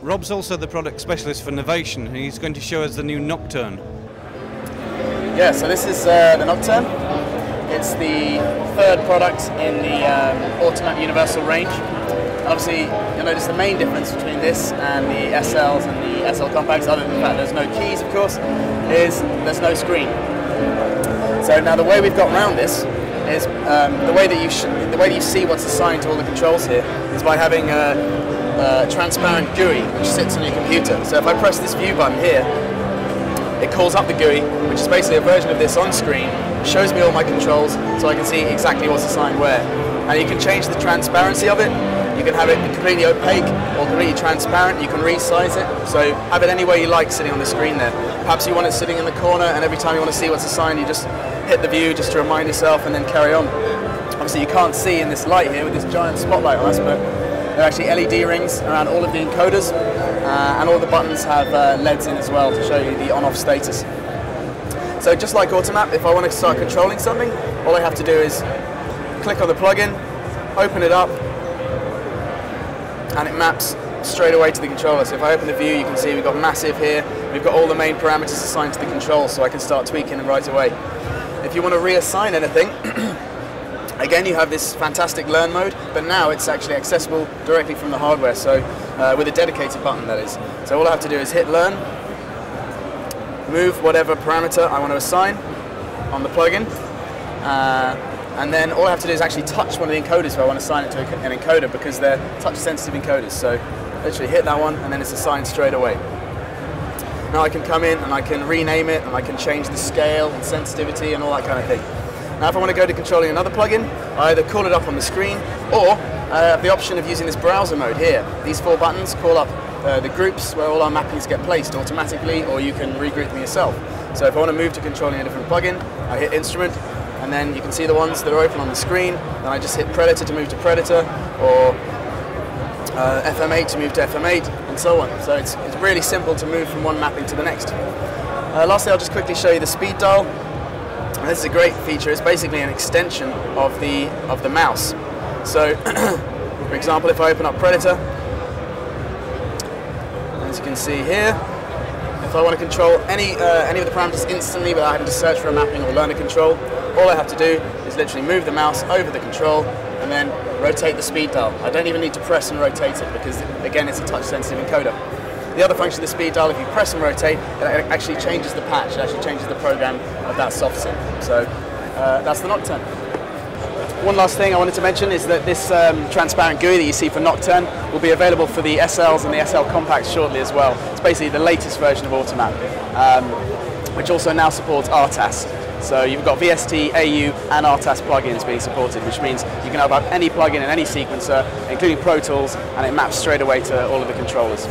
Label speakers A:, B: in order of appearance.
A: Rob's also the product specialist for Novation, and he's going to show us the new Nocturn.
B: Yeah, so this is the Nocturn. It's the third product in the Automat Universal range. And obviously, you'll notice the main difference between this and the SLs and the SL Compacts, other than the fact there's no keys, of course, is there's no screen. So now the way we've got around this is the way that you see what's assigned to all the controls here is by having a transparent GUI which sits on your computer. So if I press this view button here, it calls up the GUI, which is basically a version of this on screen, shows me all my controls so I can see exactly what's assigned where. And you can change the transparency of it. You can have it completely opaque or completely transparent. You can resize it, so have it any way you like sitting on the screen there. Perhaps you want it sitting in the corner, and every time you want to see what's assigned, you just hit the view just to remind yourself and then carry on. Obviously you can't see in this light here with this giant spotlight on us, but there are actually LED rings around all of the encoders, and all the buttons have LEDs in as well to show you the on-off status. So just like Automat, if I want to start controlling something, all I have to do is click on the plugin, open it up, and it maps straight away to the controller. So if I open the view, you can see we've got massive here, we've got all the main parameters assigned to the control, so I can start tweaking them right away. If you want to reassign anything, again you have this fantastic learn mode, but now it's actually accessible directly from the hardware, so with a dedicated button, that is. So all I have to do is hit learn, move whatever parameter I want to assign on the plugin, and then all I have to do is actually touch one of the encoders if I want to assign it to an encoder, because they're touch sensitive encoders. So literally hit that one and then it's assigned straight away. Now I can come in and I can rename it, and I can change the scale and sensitivity and all that kind of thing. Now if I want to go to controlling another plugin, I either call it up on the screen, or I have the option of using this browser mode here. These four buttons call up the groups where all our mappings get placed automatically, or you can regroup them yourself. So if I want to move to controlling a different plugin, I hit Instrument, and then you can see the ones that are open on the screen. Then I just hit Predator to move to Predator, or FM8 to move to FM8, and so on. So it's really simple to move from one mapping to the next. Lastly, I'll just quickly show you the speed dial. And this is a great feature. It's basically an extension of the mouse. So, for example, if I open up Predator, as you can see here, if I want to control any of the parameters instantly without having to search for a mapping or learn a control, all I have to do is literally move the mouse over the control and then rotate the speed dial. I don't even need to press and rotate it, because again it's a touch-sensitive encoder. The other function of the speed dial, if you press and rotate, it actually changes the patch, it actually changes the program of that soft sync. So that's the Nocturn. One last thing I wanted to mention is that this transparent GUI that you see for Nocturn will be available for the SLs and the SL Compacts shortly as well. It's basically the latest version of Automat, which also now supports RTAS. So you've got VST, AU and RTAS plugins being supported, which means you can have any plugin in any sequencer, including Pro Tools, and it maps straight away to all of the controllers.